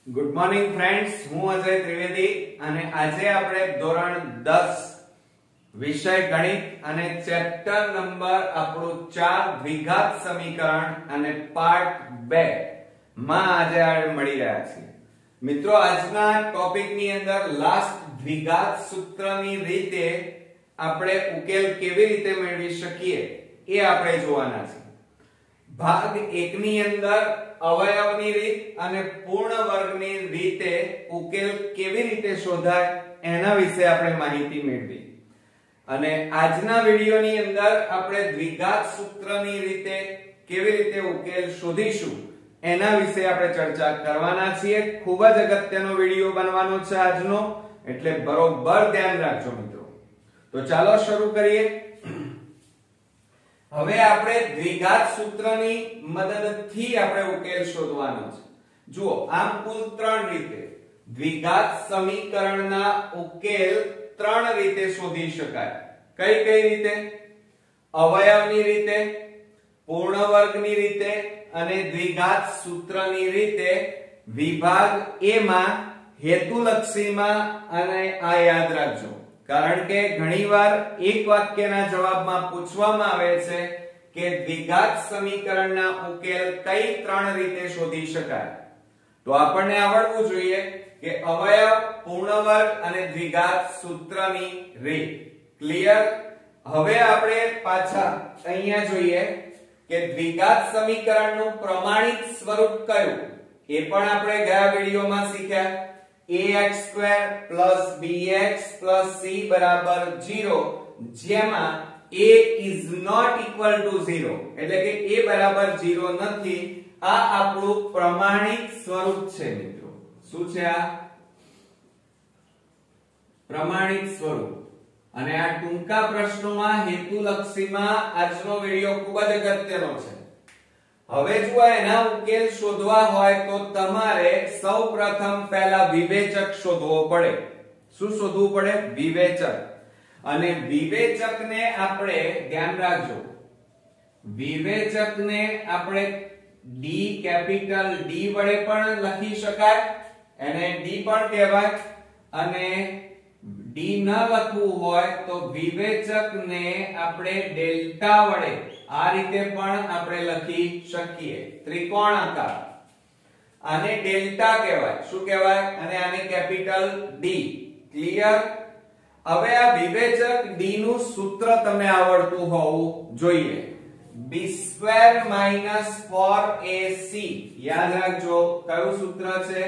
Good morning friends, હું અજય ત્રિવેદી અને આજે આપણે ધોરણ 10 વિષય ગણિત અને ચેપ્ટર નંબર આપણું 4 દ્વિઘાત સમીકરણ અને પાર્ટ 2 માં આજે મળી રહ્યા છીએ. મિત્રો, આજના ટોપિકની અંદર લાસ્ટ દ્વિઘાત સૂત્રની રીતે આપણે ઉકેલ કેવી રીતે મેળવી શકીએ એ આપણે જોવાના છે. ભાગ 1 ની અંદર અવયવની રીત અને પૂર્ણ વર્ગની રીતે ઉકેલ કેવી રીતે શોધાય એના વિશે આપણે માહિતી મેળવી અને આજના વિડિયોની અંદર આપણે દ્વિઘાત સૂત્રની રીતે કેવી રીતે ઉકેલ શોધીશું એના વિશે આપણે ચર્ચા કરવાના છીએ. ખૂબ જ અગત્યનો વિડિયો બનવાનો છે આજનો, એટલે બરોબર ધ્યાન રાખજો મિત્રો. તો ચાલો શરૂ કરીએ. હવે આપણે દ્વિઘાત સૂત્રની મદદથી આપણે ઉકેલ શોધવાનો છે. જુઓ, આમ કુલ 3 રીતે દ્વિઘાત સમીકરણના ઉકેલ 3 રીતે શોધી શકાય. કઈ કઈ રીતે? અવયવની રીતે, પૂર્ણ વર્ગની રીતે અને દ્વિઘાત સૂત્રની રીતે. વિભાગ A માં હેતુલક્ષીમાં, અને આ યાદ રાખજો કારણ કે ઘણીવાર એક વાક્યના જવાબમાં પૂછવામાં આવે છે કે દ્વિઘાત સમીકરણના ઉકેલ કઈ 3 રીતે શોધી શકાય. તો આપણને આવડવું જોઈએ કે અવયવ, પૂર્ણ વર્ગ અને દ્વિઘાત સૂત્રની રીત. ક્લિયર? હવે આપણે પાછા અહીંયા જોઈએ કે દ્વિઘાત સમીકરણનું પ્રમાણિત સ્વરૂપ કયું એ પણ આપણે ગયા વિડિયોમાં શીખ્યા. ax² + bx + c = 0, જેમાં a is not equal to 0, એટલે કે a બરાબર 0 નથી. આ આપણું પ્રમાણિત સ્વરૂપ છે મિત્રો. શું છે આ? પ્રમાણિત સ્વરૂપ. અને આ ટૂંકા પ્રશ્નોમાં હેતુલક્ષીમાં આજનો વિડિયો ખૂબ જ અગત્યનો છે. હવે જો એના ઉકેલ શોધવા હોય તો તમારે સૌપ્રથમ પહેલા વિવેચક શોધવો પડે. શું શોધવું પડે? વિવેચક. અને વિવેચકને આપણે ધ્યાન રાખજો, વિવેચકને આપણે D, કેપિટલ D વડે પણ લખી શકાય, એને D પણ કહેવાય. અને D ન લખવું હોય તો વિવેચકને આપણે ડેલ્ટા વડે આ રીતે પણ આપણે લખી શકીએ. ત્રિકોણાકાર, આને ડેલ્ટા કહેવાય. શું કહેવાય? અને આને કેપિટલ D. ક્લિયર? હવે આ વિવેચક D નું સૂત્ર તમને આવડતું હોવું જોઈએ. b² - 4ac. યાદ રાખજો, કયું સૂત્ર છે?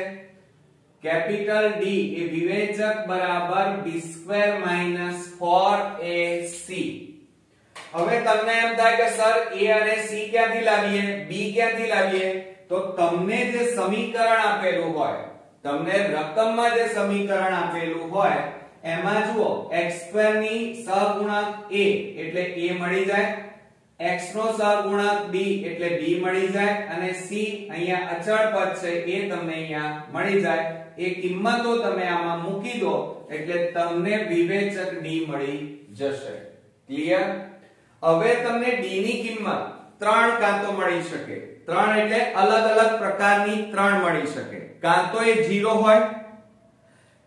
કેપિટલ D એ વિવેચક બરાબર b² - 4ac. હવે તમને એમ થાય કે સર a અને c ક્યાંથી લાવીએ, b ક્યાંથી લાવીએ? તો તમને જે સમીકરણ આપેલું હોય, તમને રકમમાં જે સમીકરણ આપેલું હોય એમાં જુઓ, x² ની સહગુણક a એટલે a મળી જાય, x નો સહગુણક b એટલે b મળી જાય, અને c અહીંયા અચળ પદ છે એ તમને અહીંયા મળી જાય. એ કિંમતો તમે આમાં મૂકી દો એટલે તમને વિવેચક d મળી જશે. ક્લિયર? હવે તમને d ની કિંમત 3 કાં તો મળી શકે. 3 એટલે અલગ અલગ પ્રકારની 3 મળી શકે. કાં તો એ 0 હોય,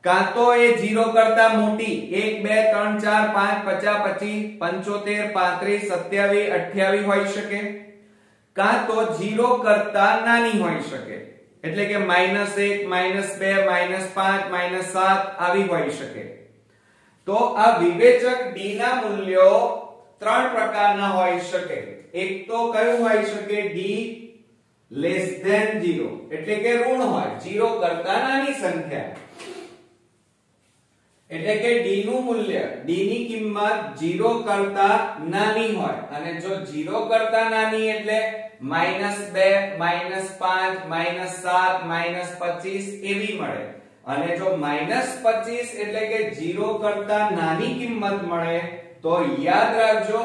કાં તો એ 0 કરતા મોટી 1 2 3 4 5 50 25 75 35 27 28 હોઈ શકે, કાં તો 0 કરતા નાની હોઈ શકે, એટલે કે -1 -2 -5 -7 આવી હોઈ શકે. તો આ વિવેચક d ના મૂલ્યો 3 પ્રકારના હોઈ શકે. એક તો કયું હોઈ શકે? d <0, એટલે કે ઋણ હોય, 0 કરતા નાની સંખ્યા. એટલે કે d નું મૂલ્ય, d ની કિંમત 0 કરતા નાની હોય. અને જો 0 કરતા નાની એટલે -2 -5 -7 -25 એવી મળે. અને જો -25 એટલે કે 0 કરતા નાની કિંમત મળે તો યાદ રાખજો,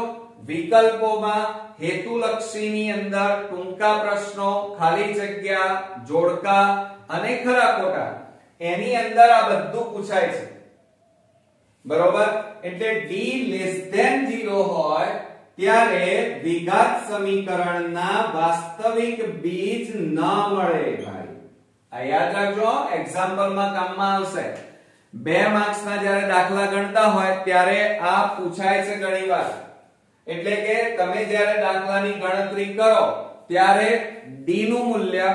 વિકલ્પોમાં હેતુલક્ષીની અંદર ટૂંકા પ્રશ્નો, ખાલી જગ્યા, જોડકા અને ખરા ખોટા એની અંદર આ બધું પૂછાય છે. બરોબર? એટલે d <0 હોય ત્યારે દ્વિઘાત સમીકરણના વાસ્તવિક બીજ ન મળે ભાઈ. આ યાદ રાખજો, એક્ઝામ્પલ માં કામમાં આવશે. 2 માર્ક્સ ના જ્યારે દાખલા ગણતા હોય ત્યારે આ પૂછાય છે ઘણીવાર. એટલે કે તમે જ્યારે દાખલાની ગણતરી કરો ત્યારે d નું મૂલ્ય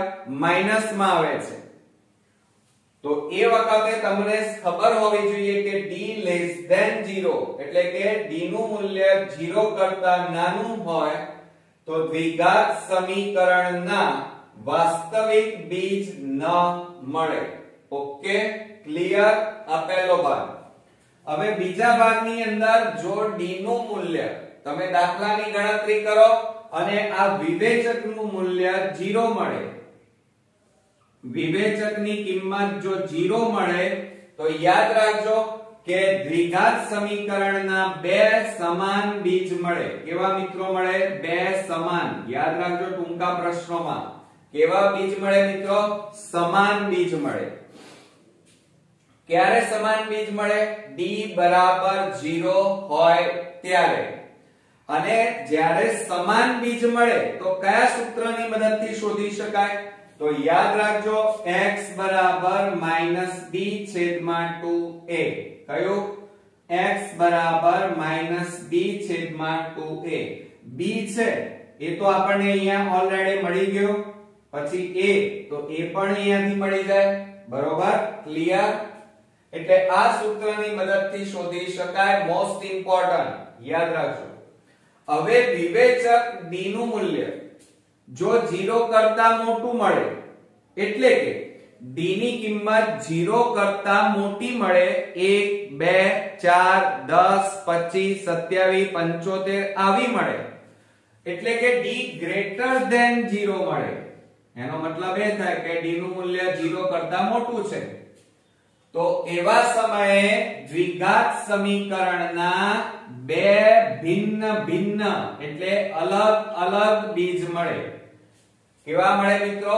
માઈનસ માં આવે છે. તો એ વખતે તમને ખબર હોવી જોઈએ કે d લેસ ધેન 0 એટલે કે d નું મૂલ્ય 0 કરતા નાનું હોય તો દ્વિઘાત સમીકરણના વાસ્તવિક બીજ ન મળે. Okay, clear? આ પહેલો ભાગ. હવે બીજા ભાગની અંદર જો d નું મૂલ્ય તમે દાખલાની ગણતરી કરો અને આ વિવેચકનું મૂલ્ય 0 મળે, વિવેચકની કિંમત જો 0 મળે તો યાદ રાખજો કે દ્વિઘાત સમીકરણના 2 સમાન બીજ મળે. કેવા મિત્રો મળે? 2 સમાન. યાદ રાખજો ટૂંકા પ્રશ્નોમાં કેવા બીજ મળે મિત્રો? સમાન બીજ મળે. ક્યારે સમાન બીજ મળે? d બરાબર 0 હોય ત્યારે. અને જ્યારે સમાન બીજ મળે તો કયા સૂત્રની મદદથી શોધી શકાય? તો યાદ રાખજો x બરાબર -b છેદમાં 2a. કયું? x બરાબર -b છેદમાં 2a. b છે એ તો આપણને અહીંયા ઓલરેડી મળી ગયો. પછી a તો a પણ અહીંયાથી મળી જાય. બરોબર? ક્લિયર? એટલે આ સૂત્રની મદદથી શોધી શકાય. મોસ્ટ ઇમ્પોર્ટન્ટ યાદ રાખજો. હવે વિવેચક d નું મૂલ્ય જો 0 કરતા મોટું મળે એટલે કે d ની કિંમત 0 કરતા મોટી મળે, 1 2 4 10 25 27 75 આવી મળે, એટલે કે d ગ્રેટર ધેન 0 મળે. એનો મતલબ એ થાય કે d નું મૂલ્ય 0 કરતા મોટું છે. તો એવા સમયે દ્વિઘાત સમીકરણના 2 ભિન્ન ભિન્ન એટલે અલગ અલગ બીજ મળે. કેવા મળે મિત્રો?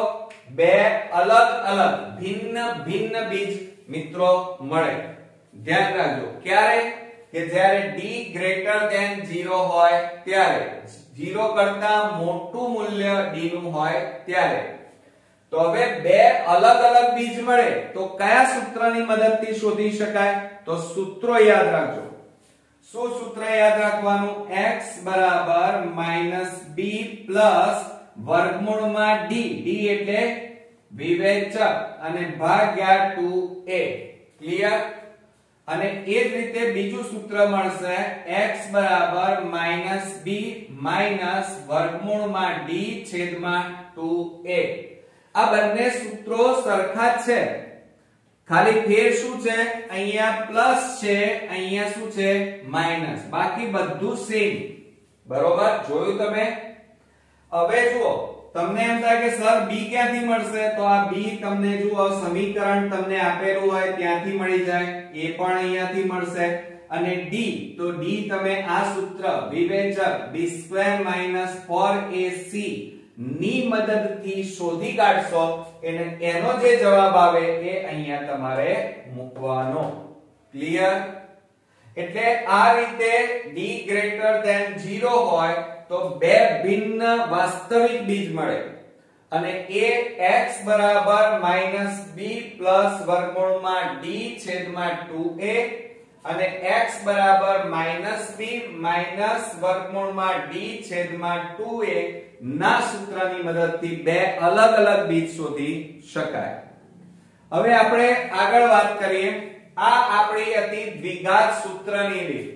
2 અલગ અલગ ભિન્ન ભિન્ન બીજ મિત્રો મળે. ધ્યાન રાખજો. ક્યારે? કે જ્યારે d ગ્રેટર ધેન 0 હોય ત્યારે, 0 કરતા મોટું મૂલ્ય d નું હોય ત્યારે. તો હવે 2 અલગ અલગ બીજ મળે તો કયા સૂત્રની મદદથી શોધી શકાય? તો સૂત્રો યાદ રાખજો. શું સૂત્ર યાદ રાખવાનું? x બરાબર -b પ્લસ વર્ગમૂળમાં d. d એટલે વિવેચક અને ભાગ્યા 2a. ક્લિયર? અને એ જ રીતે બીજું સૂત્ર મળશે x બરાબર -b માઈનસ વર્ગમૂળમાં d છેદમાં 2a. આ બંને સૂત્રો સરખા જ છે, ખાલી ફેર શું છે? અહીંયા પ્લસ છે, અહીંયા શું છે? માઈનસ. બાકી બધું સેમ. બરોબર? જોયું તમે? હવે જુઓ, તમને એમ થાય કે સર b ક્યાંથી મળશે? તો આ b તમને જુઓ સમીકરણ તમને આપેલું હોય ત્યાંથી મળી જાય, a પણ અહીંયાથી મળશે. અને d, તો d તમે આ સૂત્ર વિવેચક b² - 4ac ની મદદથી શોધી કાઢશો. એનો જે જવાબ આવે એ અહીંયા તમારે મૂકવાનો. ક્લિયર? એટલે આ રીતે d ગ્રેટર ધેન 0 હોય તો 2 ભિન્ન વાસ્તવિક બીજ મળે અને એ x બરાબર -b પ્લસ વર્ગમૂળમાં d છેદમાં 2a અને x બરાબર -b માઈનસ વર્ગમૂળમાં d છેદમાં 2a ના સૂત્રની મદદથી 2 અલગ અલગ બીજ શોધી શકાય. હવે આપણે આગળ વાત કરીએ. આ આપણી હતી દ્વિઘાત સૂત્રની રીત.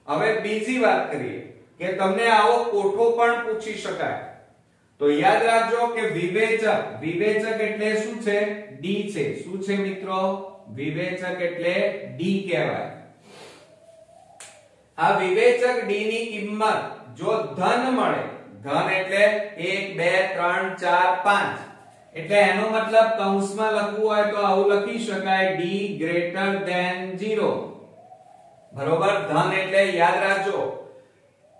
હવે બીજી વાત કરીએ કે તમને આવો કોઠો પણ પૂછી શકાય. તો યાદ રાખજો કે વિવેચક એટલે શું છે? d છે. શું છે મિત્રો? વિવેચક એટલે d કહેવાય. આ વિવેચક d ની કિંમત જો ધન મળે, ધન એટલે 1 2 3 4 5, એટલે એનો મતલબ કૌંસમાં લખવું હોય તો આવું લખી શકાય d ગ્રેટર ધેન 0. બરોબર? ધન એટલે યાદ રાખજો,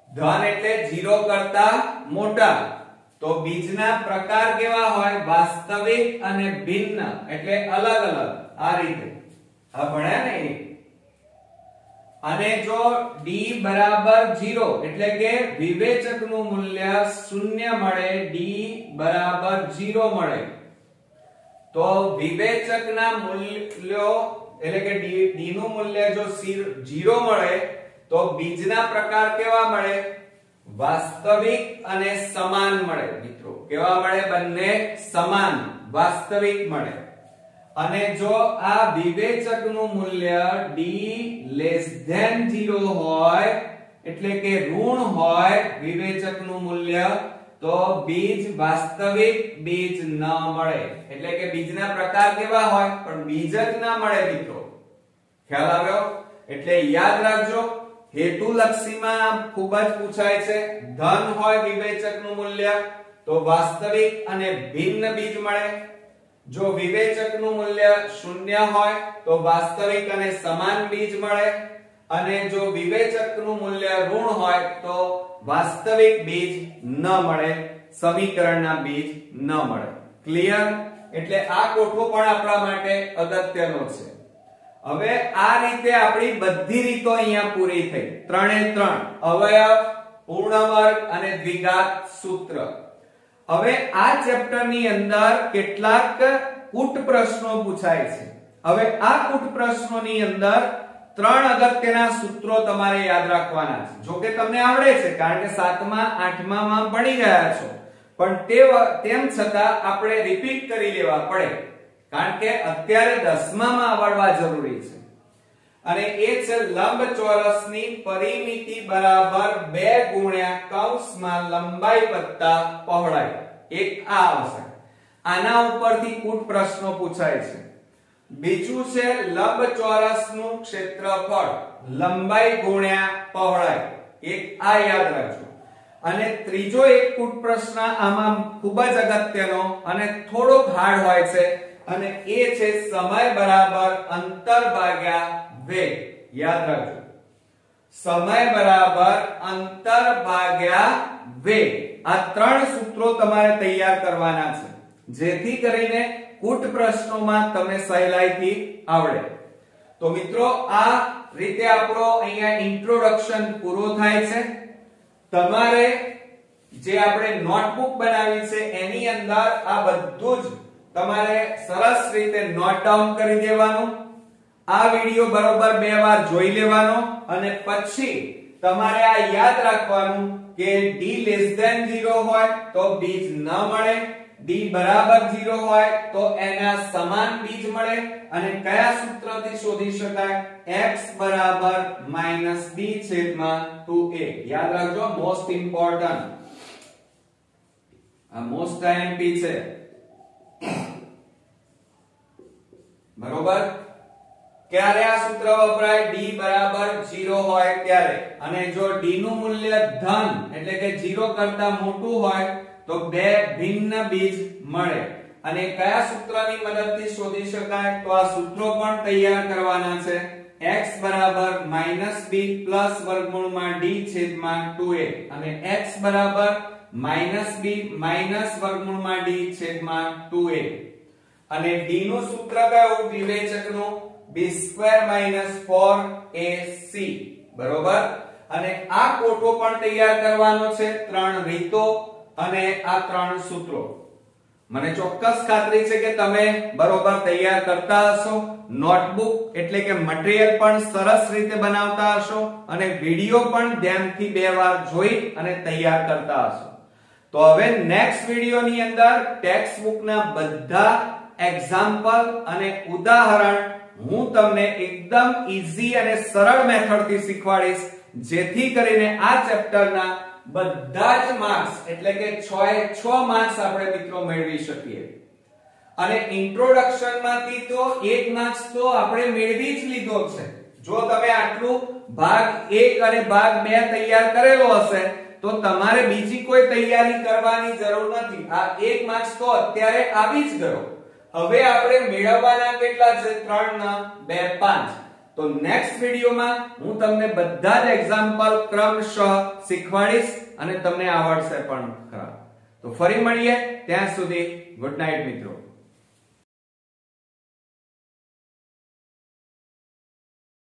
ધન એટલે 0 કરતા મોટા. તો બીજના પ્રકાર કેવા હોય? વાસ્તવિક અને ભિન્ન એટલે અલગ અલગ. આ રીતે આ ભણ્યા ને. અને જો d બરાબર 0 એટલે કે વિવેચકનું મૂલ્ય 0 મળે, d બરાબર 0 મળે, તો વિવેચકના મૂલ્યો એટલે કે d નું મૂલ્ય જો 0 મળે તો બીજના પ્રકાર કેવા મળે? વાસ્તવિક અને સમાન મળે મિત્રો. કેવા મળે? બંને સમાન વાસ્તવિક મળે. અને જો આ વિવેચકનું મૂલ્ય d <0 હોય એટલે કે ઋણ હોય વિવેચકનું મૂલ્ય, તો બીજ વાસ્તવિક બીજ ન મળે. એટલે કે બીજના પ્રકાર કેવા હોય પણ બીજ જ ના મળે મિત્રો. ખ્યાલ આવ્યો? એટલે યાદ રાખજો, હેતુલક્ષીમાં ખૂબ જ પૂછાય છે. ધન હોય વિવેચકનું મૂલ્ય તો વાસ્તવિક અને ભિન્ન બીજ મળે. જો વિવેચકનું મૂલ્ય 0 હોય તો વાસ્તવિક અને સમાન બીજ મળે. અને જો વિવેચકનું મૂલ્ય ઋણ હોય તો વાસ્તવિક બીજ ન મળે, સમીકરણના બીજ ન મળે. ક્લિયર? એટલે આ કોઠો પણ આપણા માટે અગત્યનો છે. હવે આ રીતે આપણી બધી રીતો અહીંયા પૂરી થઈ. 3 અવયવ, પૂર્ણ વર્ગ અને દ્વિઘાત સૂત્ર. હવે આ ચેપ્ટરની અંદર કેટલાક કૂટ પ્રશ્નો પૂછાય છે. હવે આ કૂટ પ્રશ્નોની અંદર 3 અગત્યના સૂત્રો તમારે યાદ રાખવાના છે. જો કે તમને આવડે છે કારણ કે 7મા 8મા માં ભણી ગયા છો, પણ તેમ છતાં આપણે રિપીટ કરી લેવા પડે કારણ કે અત્યારે 10મા માં આવડવા જરૂરી છે. અને એ છે લંબચોરસની પરિમિતિ બરાબર 2 ગુણ્યા કૌંસમાં લંબાઈ વત્તા પહોળાઈ. એક આ આવશે. આના ઉપરથી કૂટ પ્રશ્નો પૂછાય છે. બીજું છે લંબચોરસનું ક્ષેત્રફળ લંબાઈ ગુણ્યા પહોળાઈ. એક આ યાદ રાખજો. અને ત્રીજો એક કૂટ પ્રશ્ન આમાં ખૂબ જ અગત્યનો અને થોડોક હાર્ડ હોય છે, અને એ છે સમય બરાબર અંતર ભાગ્યા વેગ. યાદ રાખજો, સમય બરાબર અંતર ભાગ્યા વેગ. આ 3 સૂત્રો તમારે તૈયાર કરવાના છે જેથી કરીને કૂટ પ્રશ્નોમાં તમને સહેલાઈથી આવડે. તો મિત્રો આ રીતે આપણો અહીંયા ઇન્ટ્રોડક્શન પૂરો થાય છે. તમારે જે આપણે નોટબુક બનાવી છે એની અંદર આ બધું જ તમારે સરસ રીતે નોટ ડાઉન કરી દેવાનું. આ વિડિયો બરોબર 2 વાર જોઈ લેવાનો અને પછી તમારે આ યાદ રાખવાનું કે d <0 હોય તો બીજ ન મળે, d બરાબર 0 હોય તો એના સમાન બીજ મળે. અને કયા સૂત્રથી શોધી શકાય? x બરાબર -b/2a. યાદ રાખજો, મોસ્ટ ઇમ્પોર્ટન્ટ. આ મોસ્ટ IMP છે. બરોબર? ક્યારે આ સૂત્ર વપરાય? d બરાબર 0 હોય ત્યારે. અને જો d નું મૂલ્ય ધન એટલે કે 0 કરતા મોટું હોય તો 2 ભિન્ન બીજ મળે. અને કયા સૂત્રની મદદથી શોધી શકાય? તો આ સૂત્રો પણ તૈયાર કરવાના છે. x બરાબર -b + વર્ગમૂળમાં d/2a અને x બરાબર -b - વર્ગમૂળમાં d/2a. અને d નું સૂત્ર કયું? વિવેચકનું b² - 4ac. બરોબર? અને આ કોઠો પણ તૈયાર કરવાનો છે. 3 રીતો અને આ 3 સૂત્રો. મને ચોક્કસ ખાતરી છે કે તમે બરોબર તૈયાર કરતા હશો. નોટબુક એટલે કે મટીરીયલ પણ સરસ રીતે બનાવતા હશો અને વિડિયો પણ ધ્યાનથી 2 વાર જોઈ અને તૈયાર કરતા હશો. તો હવે નેક્સ્ટ વિડિયોની અંદર ટેક્સ્ટ બુકના બધા એક્ઝામ્પલ અને ઉદાહરણ હું તમને એકદમ ઈઝી અને સરળ મેથડથી શીખવાડીશ જેથી કરીને આ ચેપ્ટરના બધા જ માર્ક્સ એટલે કે 6 માર્ક્સ આપણે મિત્રો મેળવી શકીએ. અને ઇન્ટ્રોડક્શન માંથી તો 1 માર્ક્સ તો આપણે મેળવી જ લીધો છે. જો તમે આટલું ભાગ 1 અને ભાગ 2 તૈયાર કરેલો હશે તો તમારે બીજી કોઈ તૈયારી કરવાની જરૂર નથી. આ 1 માર્ક્સ તો અત્યારે આવી જ ગયો. હવે આપણે મેળવવાના કેટલા છે? 3 ના 2 5. તો નેક્સ્ટ વિડિયોમાં હું તમને બધા જ એક્ઝામ્પલ ક્રમશઃ શીખવાડીશ અને તમને આવડશે પણ ખરા. તો ફરી મળીએ, ત્યાં સુધી ગુડ નાઈટ મિત્રો.